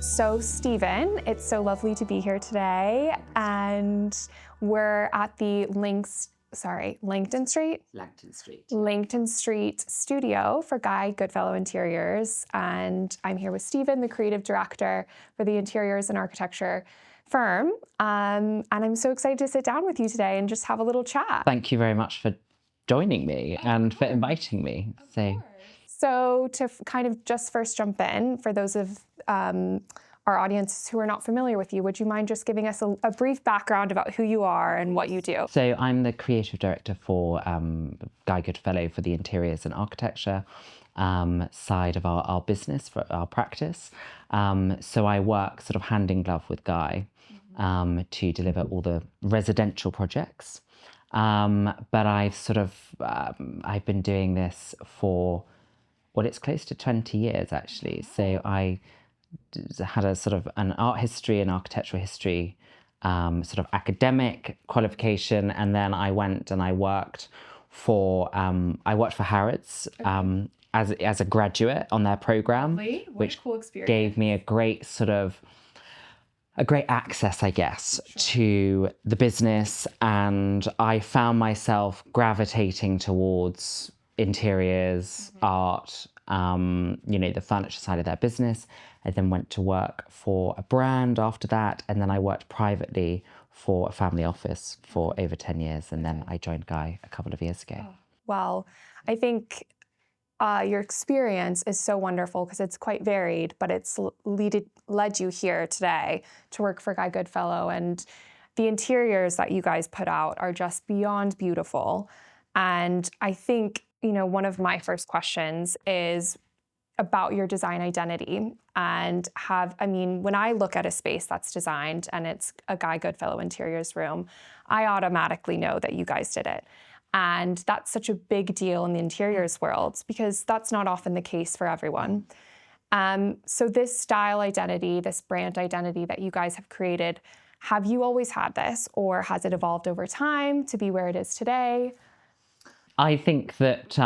So Stephen, it's so lovely to be here today, and we're at the Langton Street studio for Guy Goodfellow Interiors, and I'm here with Stephen, the creative director for the interiors and architecture firm, and I'm so excited to sit down with you today and just have a little chat. Thank you very much for joining me and for inviting me. So to kind of just first jump in, for those of our audience who are not familiar with you, would you mind just giving us a brief background about who you are and what you do? So I'm the creative director for Guy Goodfellow for the interiors and architecture side of our business, for our practice. So I work sort of hand in glove with Guy to deliver all the residential projects. But I've been doing this for, well, it's close to 20 years actually. So I had a sort of an art history and architectural history sort of academic qualification, and then I went and I worked for Harrods as a graduate on their program, which cool experience. gave me a great access, I guess, to the business, and I found myself gravitating towards interiors, art, the furniture side of their business. I then went to work for a brand after that, and then I worked privately for a family office for over 10 years, and then I joined Guy a couple of years ago. Well, I think your experience is so wonderful because it's quite varied, but it's led you here today to work for Guy Goodfellow, and the interiors that you guys put out are just beyond beautiful. And I think, one of my first questions is about your design identity, and when I look at a space that's designed and it's a Guy Goodfellow Interiors room, I automatically know that you guys did it. And that's such a big deal in the interiors world because that's not often the case for everyone. So this style identity, this brand identity that you guys have created, have you always had this, or has it evolved over time to be where it is today? I think that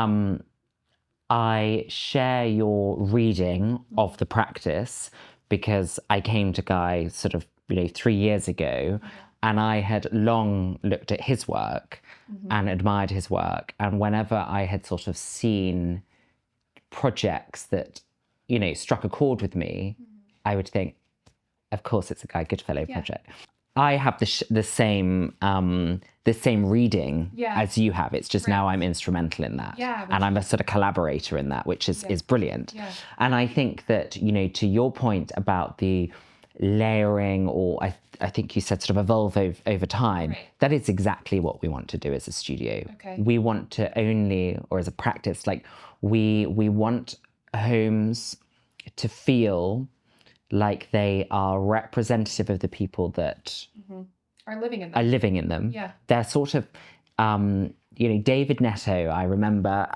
I share your reading of the practice because I came to Guy sort of 3 years ago, and I had long looked at his work and admired his work. And whenever I had sort of seen projects that, struck a chord with me, I would think, of course, it's a Guy Goodfellow project. I have the same reading as you have. It's just now I'm instrumental in that. And I'm a sort of collaborator in that, which is brilliant. And I think that, to your point about the layering, or I think you said sort of evolve over time, that is exactly what we want to do as a studio. We want to or as a practice, we want homes to feel like they are representative of the people that are living in them. They're sort of, David Netto, I remember,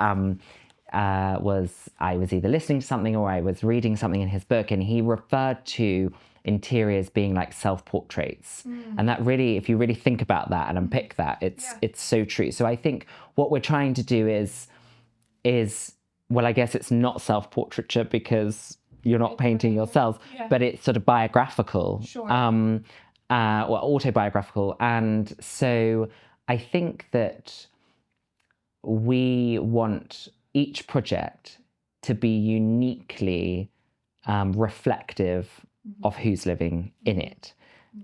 I was either listening to something or I was reading something in his book, and he referred to interiors being like self-portraits. And that really, if you really think about that and unpick that, it's so true. So I think what we're trying to do is, well, I guess it's not self-portraiture because you're not painting yourselves, but it's sort of biographical, or autobiographical. And so I think that we want each project to be uniquely reflective of who's living in it.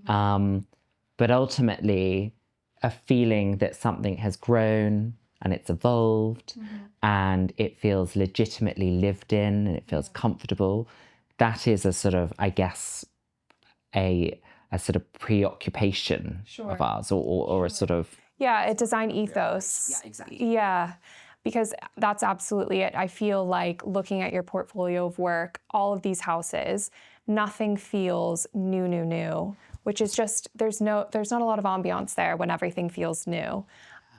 But ultimately, a feeling that something has grown and it's evolved and it feels legitimately lived in and it feels comfortable. That is a sort of, I guess, a sort of preoccupation of ours, or a sort of... Yeah, a design ethos. Yeah, exactly. Yeah, because that's absolutely it. I feel like looking at your portfolio of work, all of these houses, nothing feels new, which is just, there's not a lot of ambiance there when everything feels new.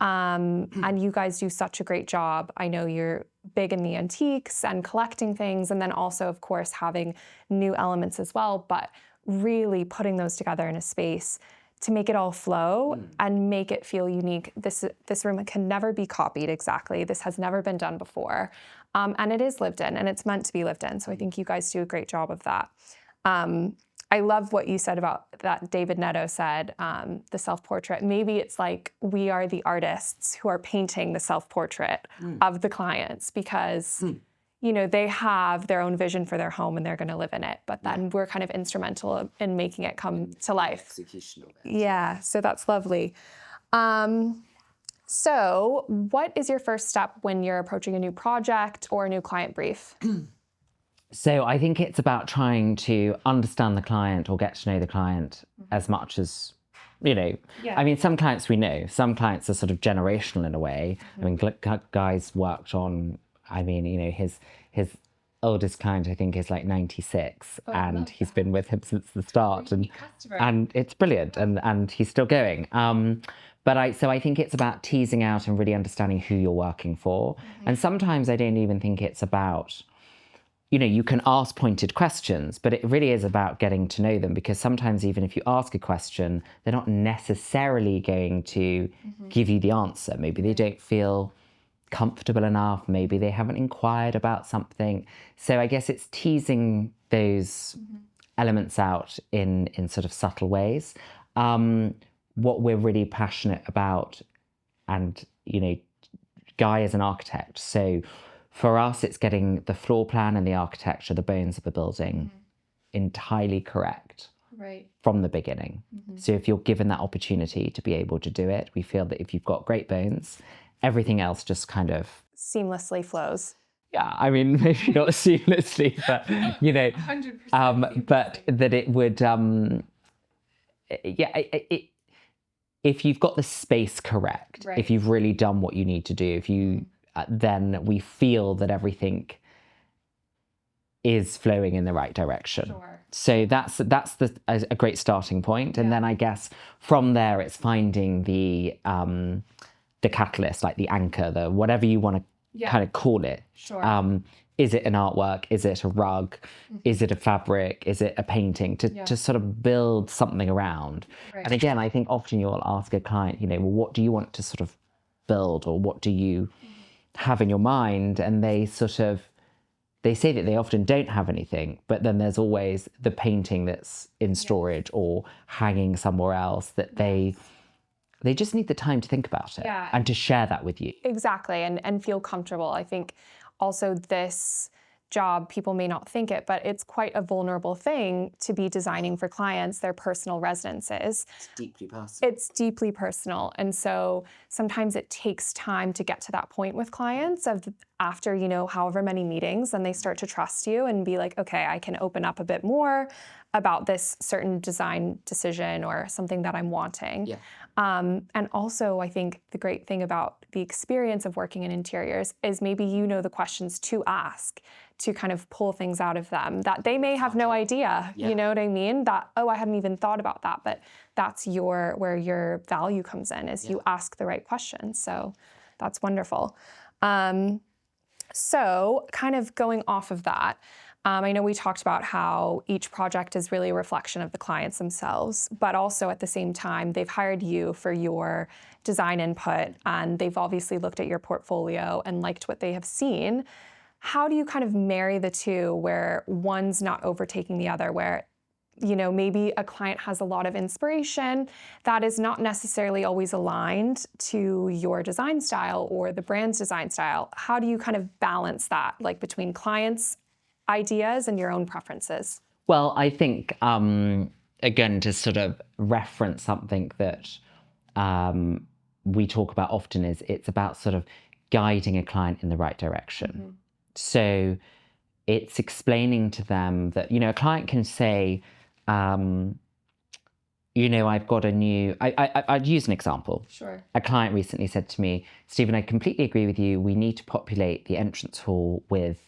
And you guys do such a great job. I know you're big in the antiques and collecting things, and then also, of course, having new elements as well, but really putting those together in a space to make it all flow and make it feel unique. This room can never be copied exactly. This has never been done before. And it is lived in, and it's meant to be lived in. So I think you guys do a great job of that. I love what you said about that David Netto said, the self-portrait. Maybe it's like we are the artists who are painting the self-portrait of the clients because, they have their own vision for their home and they're going to live in it. But then we're kind of instrumental in making it come to life. Execution of it. Yeah, so that's lovely. So what is your first step when you're approaching a new project or a new client brief? So I think it's about trying to understand the client or get to know the client as much as, I mean, some clients we know, some clients are sort of generational in a way. I mean, Guy's worked on, his oldest client, I think, is like 96 and he's been with him since the start and it's brilliant and he's still going. So I think it's about teasing out and really understanding who you're working for. And sometimes I don't even think it's about, you can ask pointed questions, but it really is about getting to know them because sometimes even if you ask a question, they're not necessarily going to give you the answer. Maybe they don't feel comfortable enough. Maybe they haven't inquired about something. So I guess it's teasing those elements out in sort of subtle ways. What we're really passionate about, and, Guy is an architect. So for us, it's getting the floor plan and the architecture, the bones of the building, entirely correct from the beginning. So if you're given that opportunity to be able to do it, we feel that if you've got great bones, everything else just kind of Seamlessly flows. Yeah, I mean, maybe not seamlessly, but, 100% but that it would, if you've got the space correct, if you've really done what you need to do, if you, then we feel that everything is flowing in the right direction. Sure. So that's a great starting point. And then I guess from there, it's finding the catalyst, like the anchor, the whatever you want to kind of call it. Sure. Is it an artwork? Is it a rug? Is it a fabric? Is it a painting? To sort of build something around. And again, I think often you'll ask a client, well, what do you want to sort of build, or what do you have in your mind? And they say that they often don't have anything, but then there's always the painting that's in storage or hanging somewhere else that they just need the time to think about it and to share that with you. Exactly, and feel comfortable. I think also this job, people may not think it, but it's quite a vulnerable thing to be designing for clients their personal residences. It's deeply personal. It's deeply personal. And so sometimes it takes time to get to that point with clients after, however many meetings, and they start to trust you and be like, okay, I can open up a bit more about this certain design decision or something that I'm wanting. Yeah. And also, I think the great thing about the experience of working in interiors is maybe the questions to ask to kind of pull things out of them that they may have no idea. Yeah. You know what I mean? That, I hadn't even thought about that, but that's where your value comes in, is you ask the right questions. So that's wonderful. So kind of going off of that, I know we talked about how each project is really a reflection of the clients themselves, but also at the same time, they've hired you for your design input, and they've obviously looked at your portfolio and liked what they have seen. How do you kind of marry the two where one's not overtaking the other, where maybe a client has a lot of inspiration that is not necessarily always aligned to your design style or the brand's design style? How do you kind of balance that, like between clients' ideas and your own preferences? Well, I think, again, to sort of reference something that we talk about often, is it's about sort of guiding a client in the right direction. So it's explaining to them that, a client can say, I've got a new, I'd use an example. Sure. A client recently said to me, Stephen, I completely agree with you. We need to populate the entrance hall with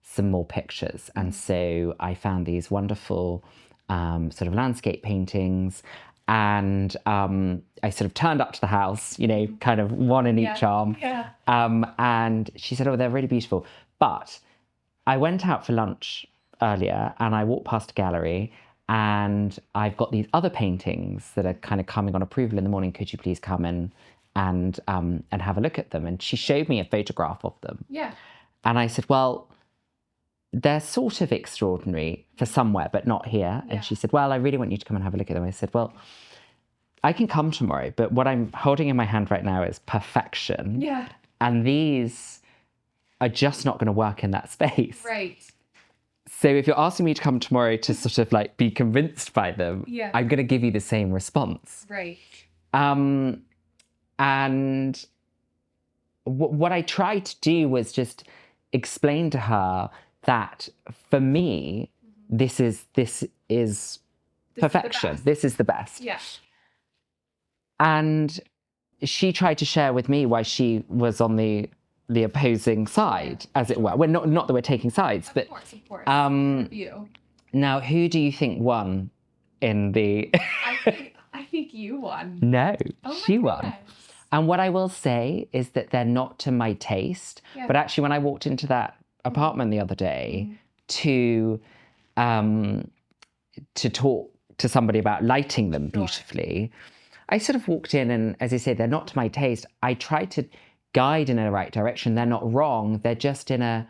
some more pictures. And so I found these wonderful sort of landscape paintings, and I sort of turned up to the house, kind of one in each arm. Yeah. And she said, oh, they're really beautiful. But I went out for lunch earlier and I walked past a gallery, and I've got these other paintings that are kind of coming on approval in the morning. Could you please come in and have a look at them? And she showed me a photograph of them. Yeah. And I said, well, they're sort of extraordinary for somewhere, but not here. And she said, well, I really want you to come and have a look at them. I said, well, I can come tomorrow, but what I'm holding in my hand right now is perfection. Yeah. And these are just not going to work in that space. Right. So if you're asking me to come tomorrow to sort of like be convinced by them, I'm going to give you the same response. Right. And what I tried to do was just explain to her that for me, this is perfection. This is the best. Yeah. And she tried to share with me why she was on the opposing side, as it were. Well, not that we're taking sides, but Of course. You. Now, who do you think won in the? I think you won. No, she won. Goodness. And what I will say is that they're not to my taste. But actually, when I walked into that apartment the other day to talk to somebody about lighting them beautifully, I sort of walked in, and as I say, they're not to my taste. I tried to guide in a right direction. They're not wrong. They're just in a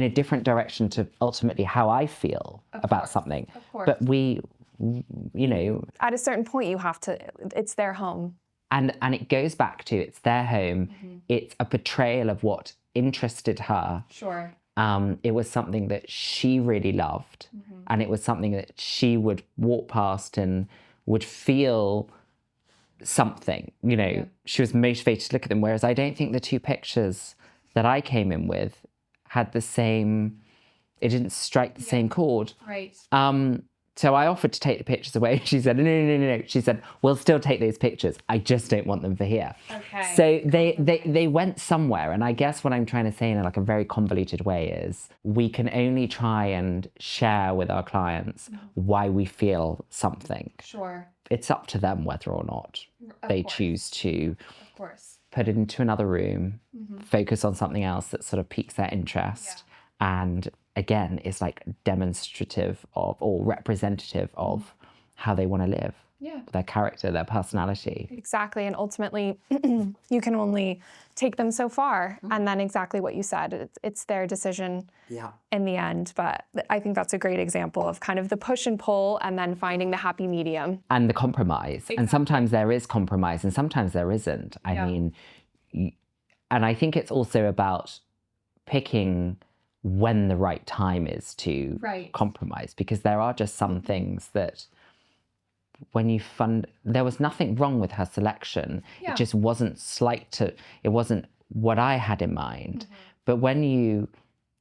different direction to ultimately how I feel about something. Of course. But we, you know, at a certain point, you have to. It's their home. And it goes back to it's their home. It's a portrayal of what interested her. Sure. It was something that she really loved. And it was something that she would walk past and would feel something, you know, she was motivated to look at them. Whereas I don't think the two pictures that I came in with had the same, it didn't strike the same chord. Right. So I offered to take the pictures away. She said, no. She said, we'll still take those pictures. I just don't want them for here. Okay. So they went somewhere. And I guess what I'm trying to say in like a very convoluted way is we can only try and share with our clients why we feel something. Sure. It's up to them whether or not they choose to put it into another room, focus on something else that sort of piques their interest. And again, is like demonstrative of or representative of how they want to live. Yeah. Their character, their personality. Exactly. And ultimately, you can only take them so far. And then exactly what you said, it's their decision in the end. But I think that's a great example of kind of the push and pull and then finding the happy medium. And the compromise. Exactly. And sometimes there is compromise and sometimes there isn't. I mean, and I think it's also about picking when the right time is to compromise, because there are just some things that when you there was nothing wrong with her selection. It just wasn't it wasn't what I had in mind. But when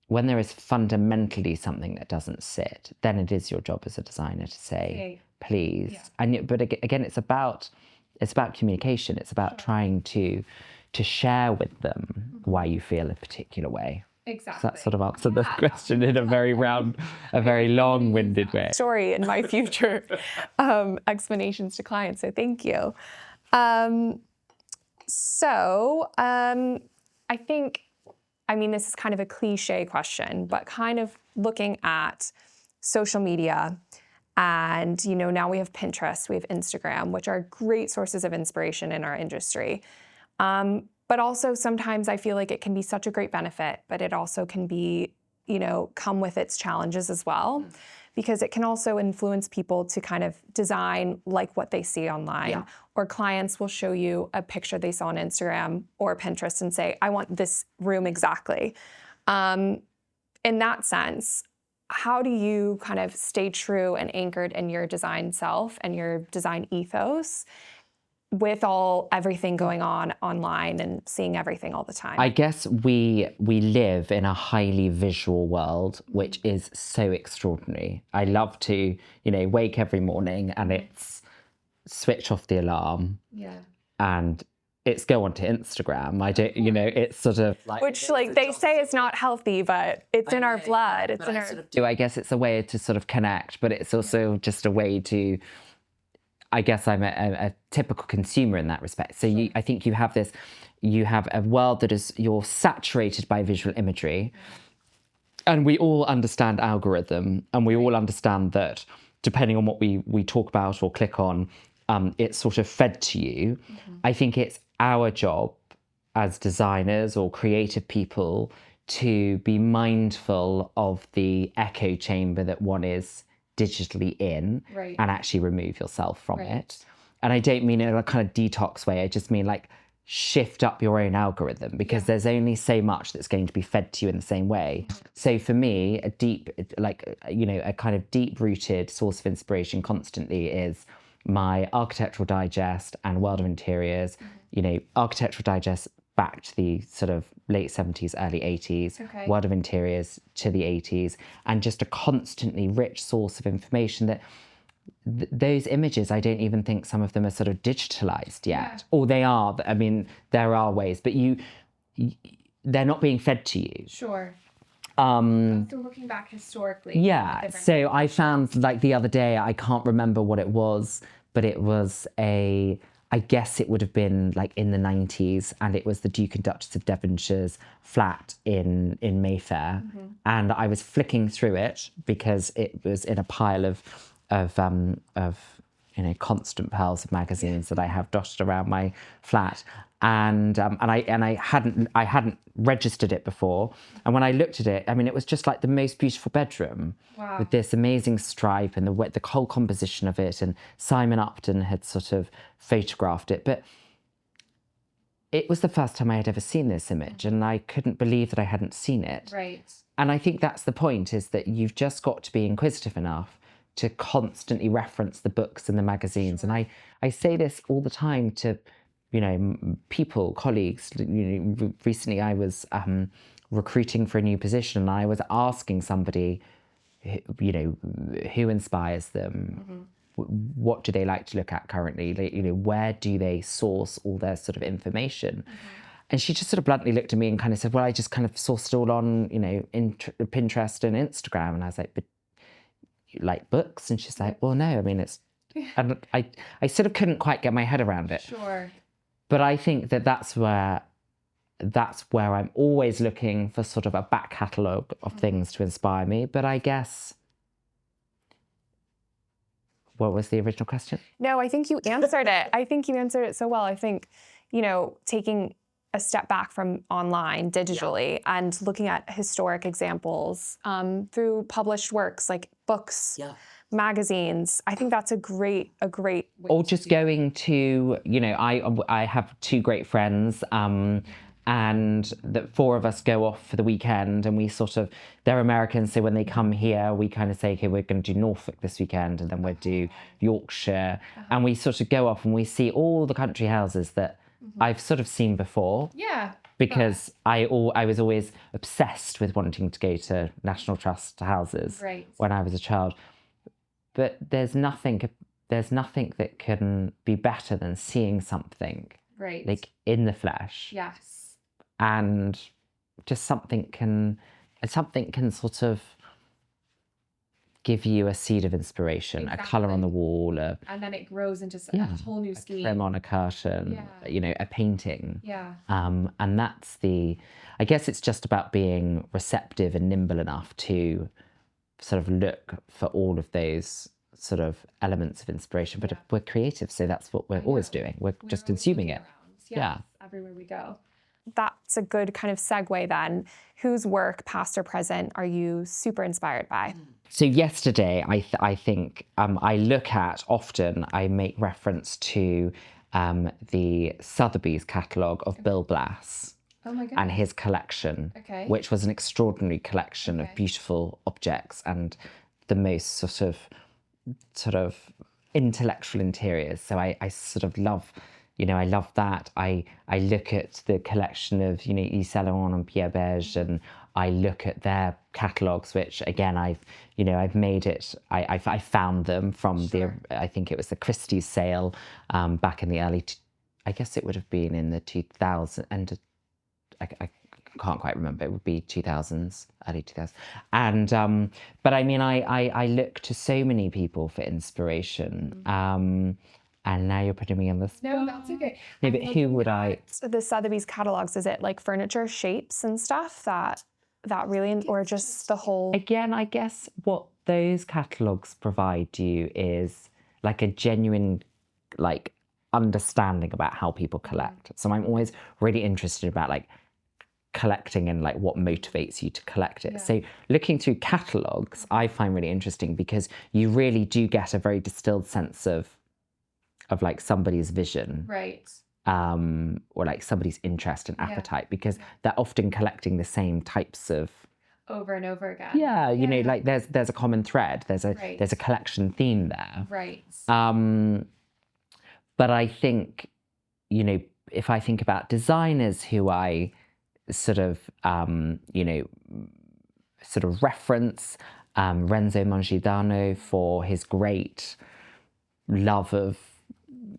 there is fundamentally something that doesn't sit, then it is your job as a designer to say, please. But again, it's about communication. It's about trying to share with them why you feel a particular way. Exactly. So that sort of answered the question in a very long-winded way. Story in my future explanations to clients. So thank you. I think, this is kind of a cliche question, but kind of looking at social media and, now we have Pinterest, we have Instagram, which are great sources of inspiration in our industry. But also sometimes I feel like it can be such a great benefit, but it also can be, come with its challenges as well, because it can also influence people to kind of design like what they see online. Or clients will show you a picture they saw on Instagram or Pinterest and say, I want this room exactly. In that sense, how do you kind of stay true and anchored in your design self and your design ethos with everything going on online and seeing everything all the time? I guess we live in a highly visual world, which is so extraordinary. I love to, wake every morning and it's switch off the alarm. And it's go onto Instagram. I don't, it's sort of like... Which, they say it's not healthy, but it's in our blood. It's in our... I guess it's a way to sort of connect, but it's also just a way to... I guess I'm a typical consumer in that respect. So I think you have a world that you're saturated by visual imagery, and we all understand algorithm, and we all understand that depending on what we talk about or click on, it's sort of fed to you. I think it's our job as designers or creative people to be mindful of the echo chamber that one is digitally in, Right. and actually remove yourself from Right. it. And I don't mean in a kind of detox way. I just mean like shift up your own algorithm, because there's only so much that's going to be fed to you in the same way. So for me, a deep, like, you know, a kind of deep rooted source of inspiration constantly is my Architectural Digest and World of Interiors. You know, Architectural Digest back to the sort of late 70s, early 80s, Okay. World of Interiors to the 80s, and just a constantly rich source of information that those images, I don't even think some of them are sort of digitalized yet. Or they are. I mean, there are ways, but they're not being fed to you. Sure. Um, So looking back historically. yeah. So I found, like, the other day, I can't remember what it was, but it was I guess it would have been like in the 90s, and it was the Duke and Duchess of Devonshire's flat in Mayfair. And I was flicking through it because it was in a pile of you know, constant piles of magazines that I have dotted around my flat, and I hadn't registered it before, and when I looked at it, I mean, it was just like the most beautiful bedroom. Wow. With this amazing stripe and the whole composition of it, and Simon Upton had sort of photographed it, but it was the first time I had ever seen this image, and I couldn't believe that I hadn't seen it. Right. And I think that's the point, is that you've just got to be inquisitive enough to constantly reference the books and the magazines. And I say this all the time to, you know, people, colleagues. You know, recently I was recruiting for a new position, and I was asking somebody, you know, who inspires them? What do they like to look at currently? You know, where do they source all their sort of information? And she just sort of bluntly looked at me and kind of said, well, I just kind of sourced it all on, you know, Pinterest and Instagram. And I was like, but you like books? And she's like, well, no, I mean, it's, and I sort of couldn't quite get my head around it. Sure. But I think that that's where I'm always looking for sort of a back catalogue of things to inspire me. But I guess, what was the original question? No, I think you answered it. I think you answered it so well. I think, you know, taking a step back from online digitally and looking at historic examples through published works like books, magazines. I think that's a great way or to just do going to, you know, I have two great friends, and the four of us go off for the weekend, and we sort of, they're Americans, so when they come here, we kind of say, okay, we're going to do Norfolk this weekend, and then we'll do Yorkshire, and we sort of go off and we see all the country houses that I've sort of seen before. Yeah. Because I was always obsessed with wanting to go to National Trust houses when I was a child. But there's nothing that can be better than seeing something like in the flesh. Yes. And just something can sort of give you a seed of inspiration, a colour on the wall, and then it grows into a whole new scheme. A trim on a curtain, you know, a painting. Yeah. And that's I guess it's just about being receptive and nimble enough to sort of look for all of those sort of elements of inspiration. But we're creative, so that's what we're always doing. We're just consuming it. Yeah. Everywhere we go. That's a good kind of segue then. Whose work, past or present, are you super inspired by? So yesterday, I think I look at, often I make reference to the Sotheby's catalogue of Bill Blass. Oh my goodness. And his collection, which was an extraordinary collection of beautiful objects and the most sort of intellectual interiors. So I sort of love, you know, I love that. I look at the collection of, you know, Yves Saint Laurent and Pierre Berge, and I look at their catalogues, which again, I've made it, I found them from I think it was the Christie's sale back in the early, I guess it would have been in the 2000, and I can't quite remember, it would be 2000s, early 2000s. And, but I mean, I look to so many people for inspiration. And now you're putting me on this. No, that's okay. No, but who would I? The Sotheby's catalogs, is it like furniture shapes and stuff that really, or just the whole? Again, I guess what those catalogs provide you is like a genuine, like, understanding about how people collect. So I'm always really interested about like collecting and like what motivates you to collect it. So looking through catalogues, I find really interesting because you really do get a very distilled sense of like somebody's vision. Right. Or like somebody's interest and appetite, because they're often collecting the same types of over and over again. Yeah, you know, like there's a common thread. There's a collection theme there. Right. But I think, you know, if I think about designers who I sort of, you know, sort of reference, Renzo Mangidano for his great love of,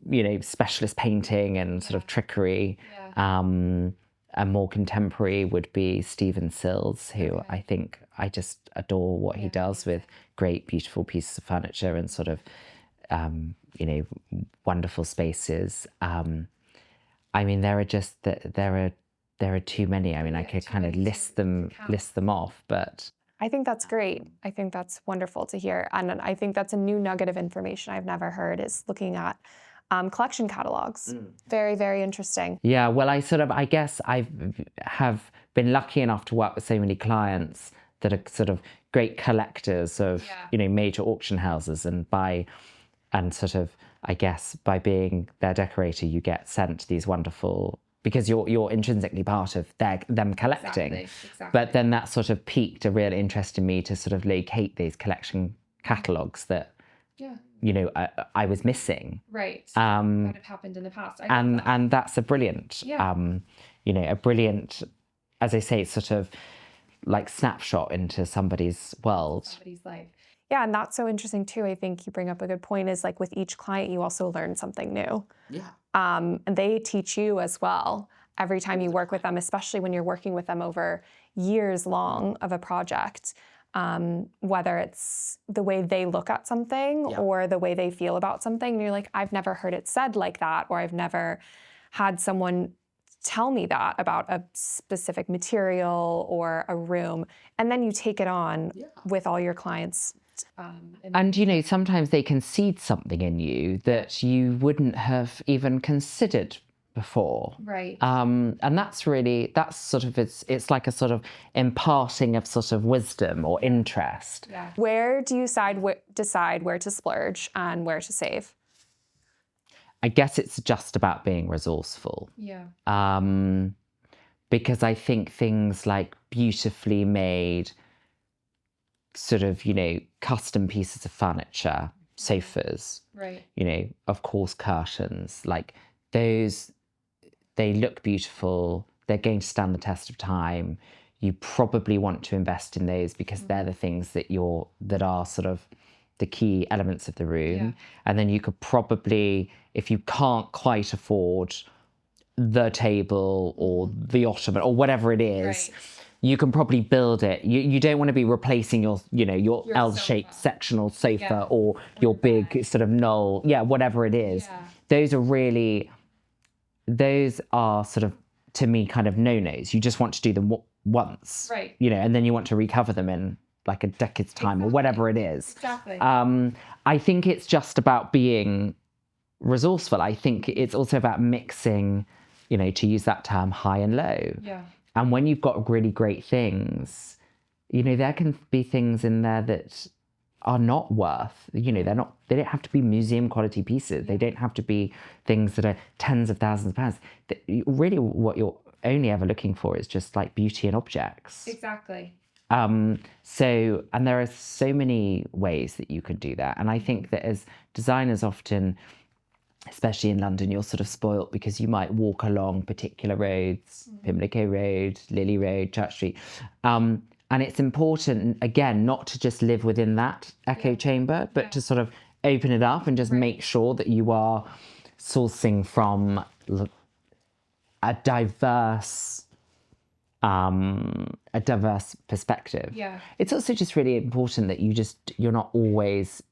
you know, specialist painting and sort of trickery. And more contemporary would be Stephen Sills, who I think I just adore what he does with great, beautiful pieces of furniture and sort of, you know, wonderful spaces. I mean, there are too many. I mean, I could kind of list them off, but I think that's great. I think that's wonderful to hear. And I think that's a new nugget of information I've never heard, is looking at collection catalogs. Very, very interesting. Yeah, well, I guess I have been lucky enough to work with so many clients that are sort of great collectors of, you know, major auction houses, and sort of, I guess, by being their decorator, you get sent these wonderful, because you're intrinsically part of them collecting. Exactly. But then that sort of piqued a real interest in me to sort of locate these collection catalogues that, you know, I was missing. Right. That have happened in the past. And that's a brilliant, you know, a brilliant, as I say, sort of like snapshot into somebody's world. Somebody's life. Yeah, and that's so interesting too. I think you bring up a good point, is like with each client, you also learn something new. And they teach you as well every time you work with them, especially when you're working with them over years long of a project. Whether it's the way they look at something or the way they feel about something, and you're like, I've never heard it said like that, or I've never had someone tell me that about a specific material or a room. And then you take it on with all your clients. And, you know, sometimes they can seed something in you that you wouldn't have even considered before. Right. And that's sort of, it's like a sort of imparting of sort of wisdom or interest. Where do you decide where to splurge and where to save? I guess it's just about being resourceful. Because I think things like beautifully made sort of, you know, custom pieces of furniture, sofas, you know, of course, curtains, like those, they look beautiful, they're going to stand the test of time. You probably want to invest in those because they're the things that are sort of the key elements of the room. And then you could probably, if you can't quite afford the table or the ottoman or whatever it is, you can probably build it. You don't want to be replacing your L-shaped sectional sofa or your big sort of knoll, whatever it is. Those are sort of, to me, kind of no-nos. You just want to do them once, you know, and then you want to recover them in like a decade's time or whatever it is. I think it's just about being resourceful. I think it's also about mixing, you know, to use that term, high and low. And when you've got really great things, you know, there can be things in there that are not worth, you know, they don't have to be museum quality pieces. They don't have to be things that are tens of thousands of pounds. Really what you're only ever looking for is just like beauty in objects. And there are so many ways that you could do that. And I think that as designers often, especially in London, you're sort of spoilt because you might walk along particular roads, Pimlico Road, Lily Road, Church Street. And it's important, again, not to just live within that echo chamber, but to sort of open it up and just make sure that you are sourcing from a diverse perspective. It's also just really important that you're not always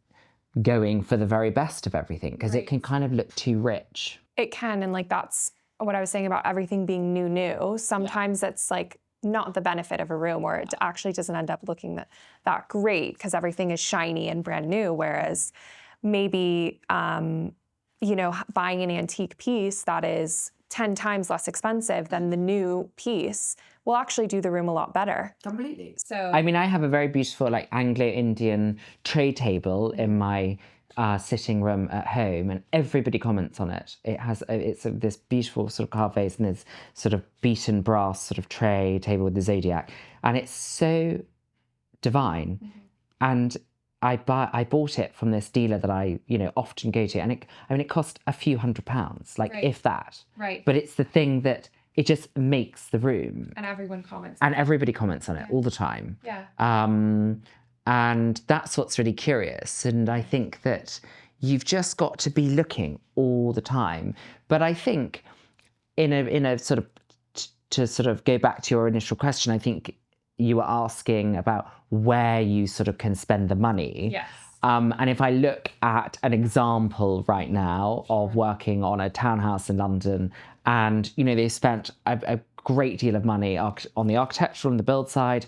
going for the very best of everything, because it can kind of look too rich. It can, and like that's what I was saying about everything being new. Sometimes it's like not the benefit of a room, or it actually doesn't end up looking that great because everything is shiny and brand new. Whereas maybe, you know, buying an antique piece that is 10 times less expensive than the new piece will actually do the room a lot better. Completely. So I mean, I have a very beautiful like Anglo-Indian tray table in my sitting room at home, and everybody comments on it. This beautiful sort of carved vase, and there's sort of beaten brass sort of tray table with the zodiac, and it's so divine. And I bought it from this dealer that I often go to, and it cost a few £100s, like if that. Right. But it's the thing that it just makes the room. And everyone comments. And everybody comments on it all the time. Yeah. And that's what's really curious. And I think that you've just got to be looking all the time. But I think in a sort of, to sort of go back to your initial question, I think you were asking about where you sort of can spend the money. Yes. And if I look at an example right now of working on a townhouse in London, and they spent a great deal of money on the architectural and the build side,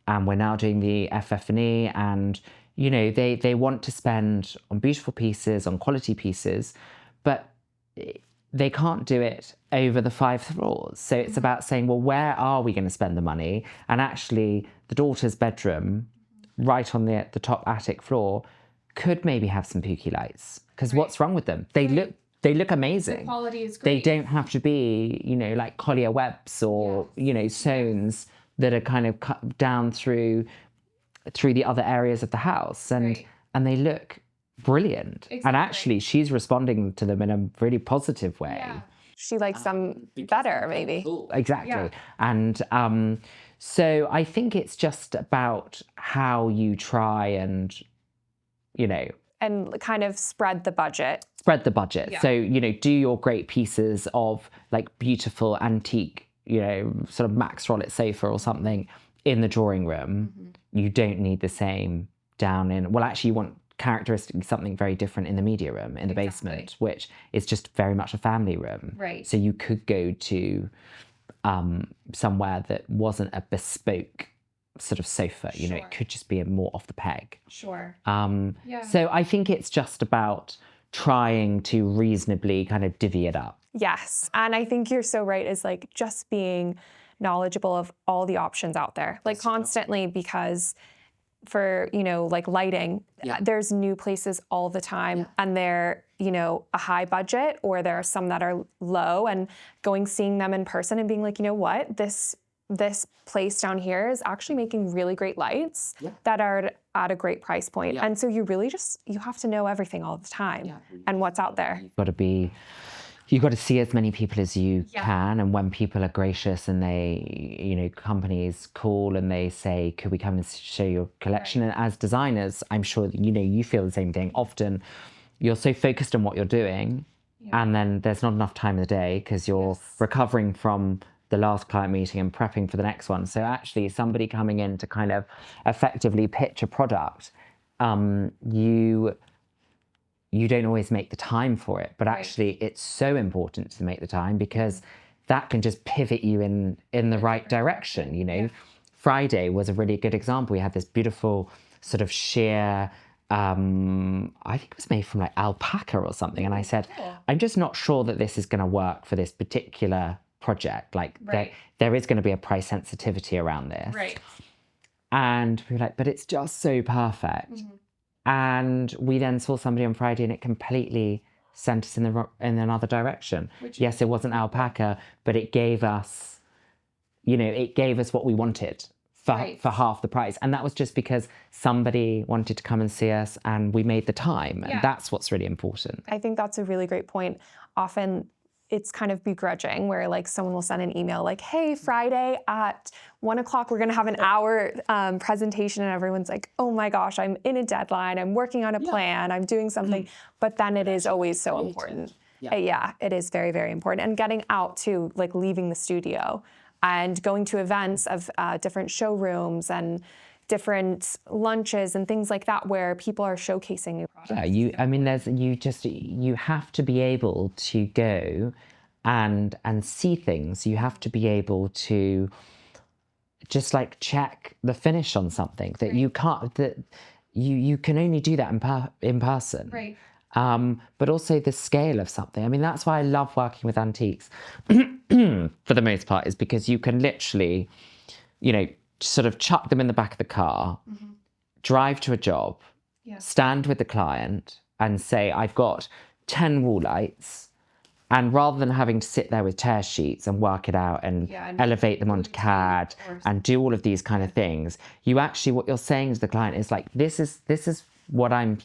and we're now doing the FF&E, and they want to spend on beautiful pieces, on quality pieces, but they can't do it over the 5 floors. So it's about saying, well, where are we going to spend the money? And actually, the daughter's bedroom, right on the top attic floor, could maybe have some pooky lights. Because what's wrong with them? They look amazing. The quality is They great. don't have to be, like collier webs or stones that are kind of cut down through the other areas of the house, and they look brilliant. Exactly. And actually, she's responding to them in a really positive way. Yeah. She likes them better, maybe. Exactly. Yeah. And so I think it's just about how you try and, and kind of spread the budget. Yeah. So, do your great pieces of like beautiful antique, sort of Max Rollett sofa or something in the drawing room. You don't need the same down in, well, actually you want characteristically something very different in the media room, in the basement, which is just very much a family room. Right. So you could go to somewhere that wasn't a bespoke sort of sofa, it could just be a more off the peg. Sure. So I think it's just about trying to reasonably kind of divvy it up. Yes. And I think you're so right, is like just being knowledgeable of all the options out there, like constantly, because for, like lighting, there's new places all the time, and they're, a high budget, or there are some that are low, and seeing them in person and being like, what, this place down here is actually making really great lights that are at a great price point. And so you really you have to know everything all the time and what's out there. You've got to see as many people as you can, and when people are gracious and they, companies call and they say, could we come and show your collection? And as designers, I'm sure that, you feel the same thing. Often you're so focused on what you're doing, and then there's not enough time in the day because you're recovering from the last client meeting and prepping for the next one. So actually somebody coming in to kind of effectively pitch a product, you don't always make the time for it, but actually it's so important to make the time, because that can just pivot you in the right direction. Friday was a really good example. We had this beautiful sort of sheer, I think it was made from like alpaca or something. And I said, I'm just not sure that this is going to work for this particular project. Like there is going to be a price sensitivity around this. Right. And we were like, but it's just so perfect. And we then saw somebody on Friday, and it completely sent us in another direction. Yes, it wasn't alpaca, but it gave us, what we wanted for half the price. And that was just because somebody wanted to come and see us, and we made the time. And that's what's really important. I think that's a really great point. Often it's kind of begrudging, where like someone will send an email like, hey, Friday at 1 o'clock, we're going to have an hour presentation. And everyone's like, oh my gosh, I'm in a deadline. I'm working on a plan. I'm doing something. But then it is always so important. It is very, very important. And getting out to like leaving the studio and going to events of different showrooms and different lunches and things like that, where people are showcasing new products. You have to be able to go and see things. You have to be able to just like check the finish on something that you can't, that you can only do that in person. Right. but also the scale of something. I mean, that's why I love working with antiques for the most part, is because you can literally, sort of chuck them in the back of the car, drive to a job, stand with the client and say, I've got 10 wall lights. And rather than having to sit there with tear sheets and work it out and elevate them onto CAD and do all of these kind of things, you actually, what you're saying to the client is like, this is what I'm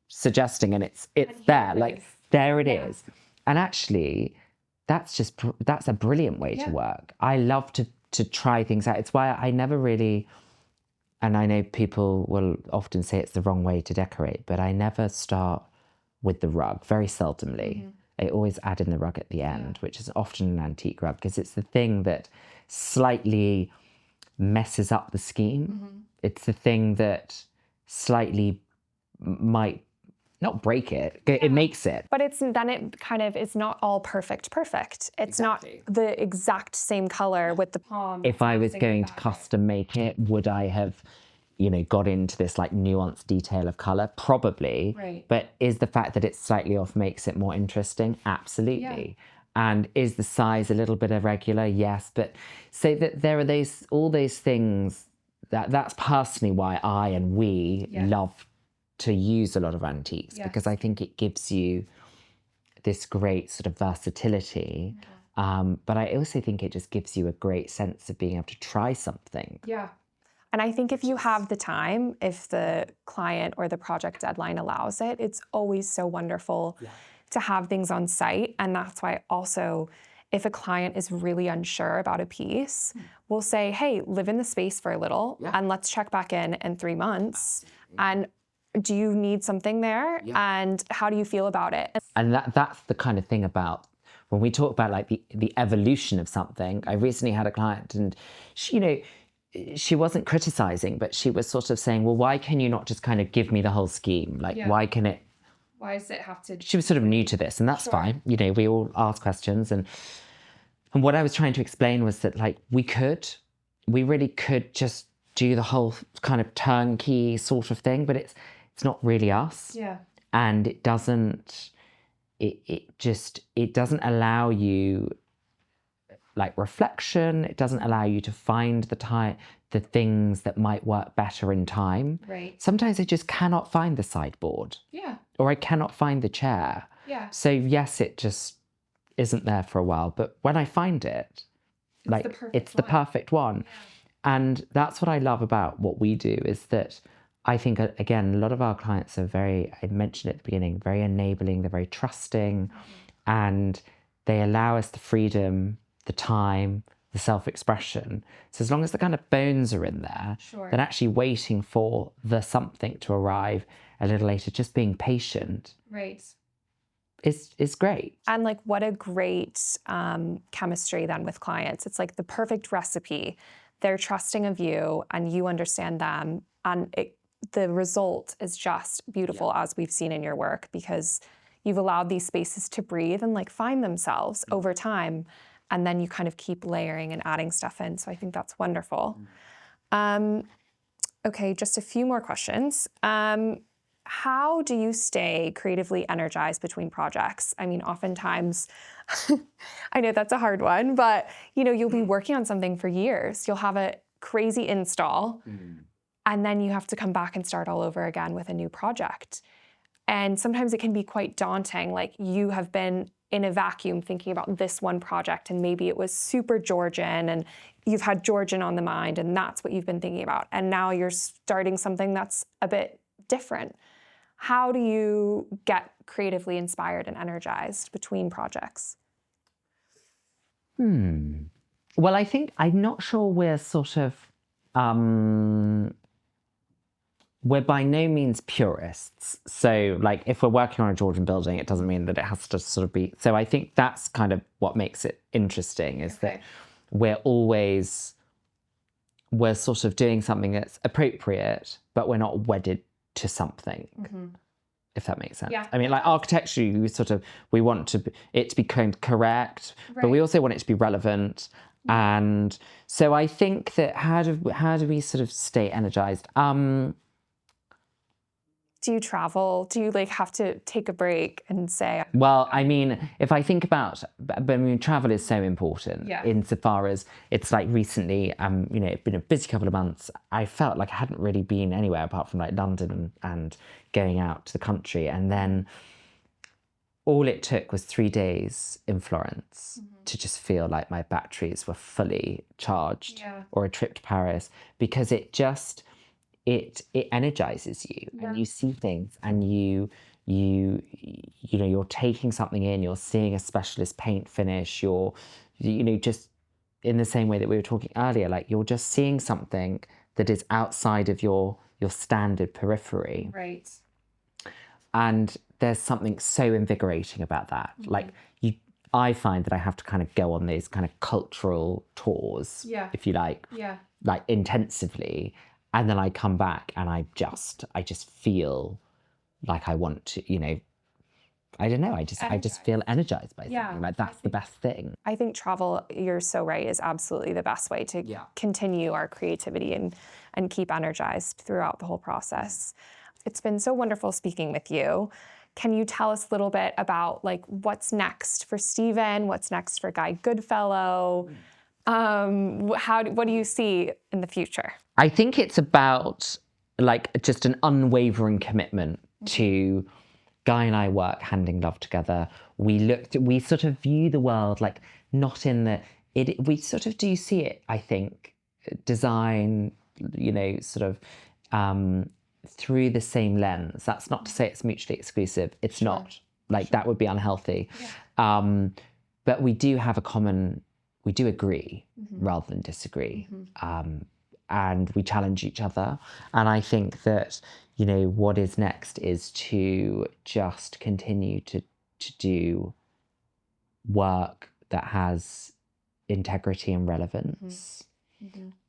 suggesting, and it's there, like there it is. And actually, that's a brilliant way to work. I love to try things out. It's why I never really, and I know people will often say it's the wrong way to decorate, but I never start with the rug, very seldomly. I always add in the rug at the end, which is often an antique rug, because it's the thing that slightly messes up the scheme. It's the thing that slightly might not break it. It makes it. But it's not all perfect. It's not the exact same color with the palm. If I was going to custom make it, would I have got into this like nuanced detail of color? Probably. Right. But is the fact that it's slightly off makes it more interesting? Absolutely. And is the size a little bit irregular? Yes. But so that there are all those things that's personally why I and we love to use a lot of antiques, because I think it gives you this great sort of versatility. But I also think it just gives you a great sense of being able to try something. Yeah. And I think if you have the time, if the client or the project deadline allows it, it's always so wonderful to have things on site. And that's why also, if a client is really unsure about a piece, we'll say, hey, live in the space for a little and let's check back in 3 months. And do you need something there? And how do you feel about it? And that's the kind of thing about when we talk about like the evolution of something. I recently had a client, and she wasn't criticizing, but she was sort of saying, well, why can you not just kind of give me the whole scheme? Like, why does it have to? She was sort of new to this, and that's fine. We all ask questions. And what I was trying to explain was that like we really could just do the whole kind of turnkey sort of thing, but it's not really us. Yeah. And it doesn't allow you like reflection. It doesn't allow you to find the things that might work better in time. Right. Sometimes I just cannot find the sideboard. Yeah. Or I cannot find the chair. Yeah. So yes, it just isn't there for a while. But when I find it, it's the perfect one. Yeah. And that's what I love about what we do, is that I think, again, a lot of our clients are I mentioned at the beginning, very enabling, they're very trusting, and they allow us the freedom, the time, the self-expression. So as long as the kind of bones are in there, then actually waiting for the something to arrive a little later, just being patient, is great. And like, what a great chemistry then with clients. It's like the perfect recipe. They're trusting of you, and you understand them, and the result is just beautiful, as we've seen in your work, because you've allowed these spaces to breathe and like find themselves over time. And then you kind of keep layering and adding stuff in. So I think that's wonderful. Okay, just a few more questions. How do you stay creatively energized between projects? I mean, oftentimes, I know that's a hard one, but you'll be working on something for years. You'll have a crazy install, and then you have to come back and start all over again with a new project. And sometimes it can be quite daunting. Like, you have been in a vacuum thinking about this one project, and maybe it was super Georgian, and you've had Georgian on the mind, and that's what you've been thinking about. And now you're starting something that's a bit different. How do you get creatively inspired and energized between projects? Well, I think, I'm not sure we're sort of, we're by no means purists. So like, if we're working on a Georgian building, it doesn't mean that it has to sort of be. So I think that's kind of what makes it interesting, is that we're sort of doing something that's appropriate, but we're not wedded to something, if that makes sense. Yeah. I mean, like, architecturally, we want it to be kind of correct, but we also want it to be relevant. And so I think that how do we sort of stay energized? Do you travel? Do you like have to take a break and say, Well, I mean, if I think about, but I mean, travel is so important insofar as it's like recently, you know, it's been a busy couple of months. I felt like I hadn't really been anywhere apart from like London and going out to the country. And then all it took was 3 days in Florence to just feel like my batteries were fully charged, or a trip to Paris, because it just, it energizes you, and you see things, and you know, you're taking something in, you're seeing a specialist paint finish, you're, you know, just in the same way that we were talking earlier, like you're just seeing something that is outside of your standard periphery. right? And there's something so invigorating about that. Like I find that I have to kind of go on these kind of cultural tours, if you like intensively. And then I come back and I just feel like I want to, you know, I don't know, I just feel energized by something. Like that's the best thing. I think travel, you're so right, is absolutely the best way to continue our creativity and keep energized throughout the whole process. It's been so wonderful speaking with you. Can you tell us a little bit about like what's next for Stephen? What's next for Guy Goodfellow? What do you see in the future? I think it's about like just an unwavering commitment to Guy and I work hand in glove together. We sort of view the world like not in the, we sort of do see it, I think, design, you know, sort of through the same lens. That's not to say it's mutually exclusive. It's not. Like that would be unhealthy. But we do have we do agree rather than disagree. And we challenge each other. And I think that, you know, what is next is to just continue to do work that has integrity and relevance,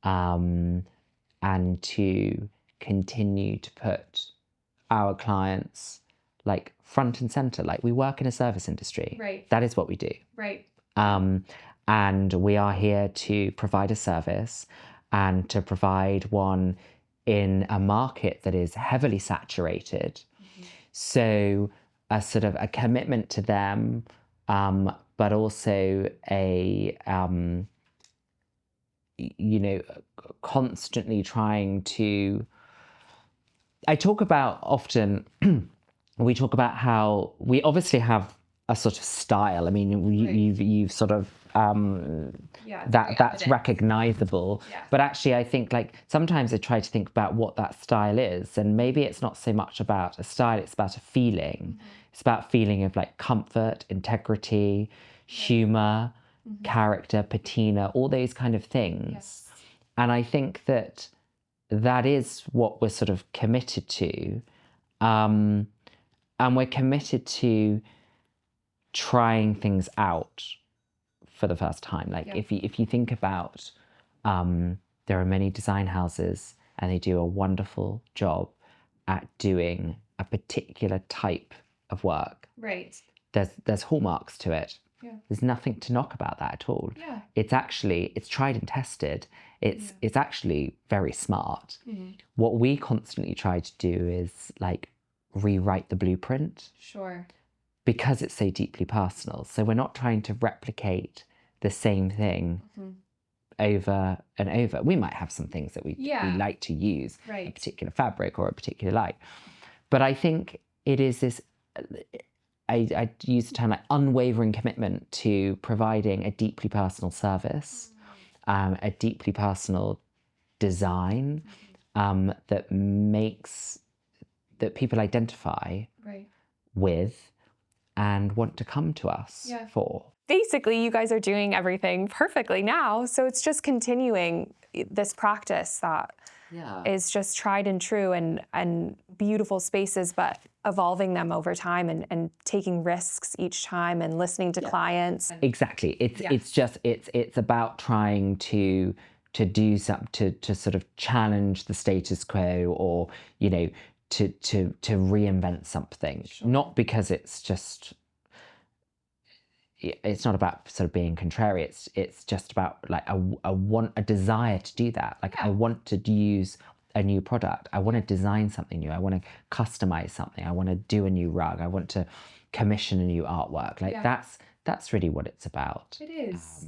and to continue to put our clients like front and center. Like we work in a service industry. Right. That is what we do. Right. And we are here to provide a service, and to provide one in a market that is heavily saturated. So a sort of a commitment to them, but also a, you know, constantly trying to, I talk about often, we talk about how we obviously have a sort of style. I mean, you've sort of, that's recognizable. But actually, I think like sometimes I try to think about what that style is, and maybe it's not so much about a style, it's about a feeling. It's about feeling of like comfort, integrity, humor, character, patina, all those kind of things. And I think that that is what we're sort of committed to. And we're committed to trying things out for the first time. Like if you think about, there are many design houses and they do a wonderful job at doing a particular type of work. Right. There's hallmarks to it. There's nothing to knock about that at all. It's actually, it's tried and tested. It's actually very smart. What we constantly try to do is like rewrite the blueprint. Because it's so deeply personal. So we're not trying to replicate the same thing over and over. We might have some things that we like to use, a particular fabric or a particular light. But I think it is this, I use the term like unwavering commitment to providing a deeply personal service, a deeply personal design that makes, that people identify with and want to come to us for. Basically, you guys are doing everything perfectly now. So it's just continuing this practice that is just tried and true, and beautiful spaces, but evolving them over time and taking risks each time and listening to clients. Exactly. It's just, it's about trying to do something, to sort of challenge the status quo, or, you know, to reinvent something. Not because it's just, it's not about sort of being contrary. It's just about like a desire to do that. Like I want to use a new product. I want to design something new. I want to customize something. I want to do a new rug. I want to commission a new artwork. Like that's really what it's about. It is.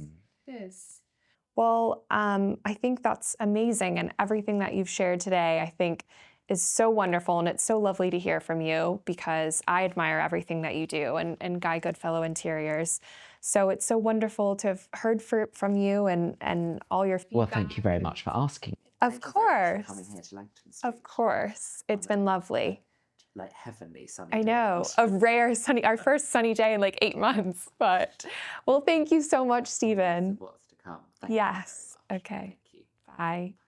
Well, I think that's amazing. And everything that you've shared today, I think, is so wonderful. And it's so lovely to hear from you because I admire everything that you do and Guy Goodfellow Interiors. So it's so wonderful to have heard from you and all your feedback. Well, thank you very much for asking. Of course. Coming here to Langton Street. Of course. It's been lovely. Like heavenly sunny. I know, a rare sunny, our first sunny day in like 8 months. But, well, thank you so much, Stephen. What's to come. Thank you Yes. very much. Okay. Thank you. Bye.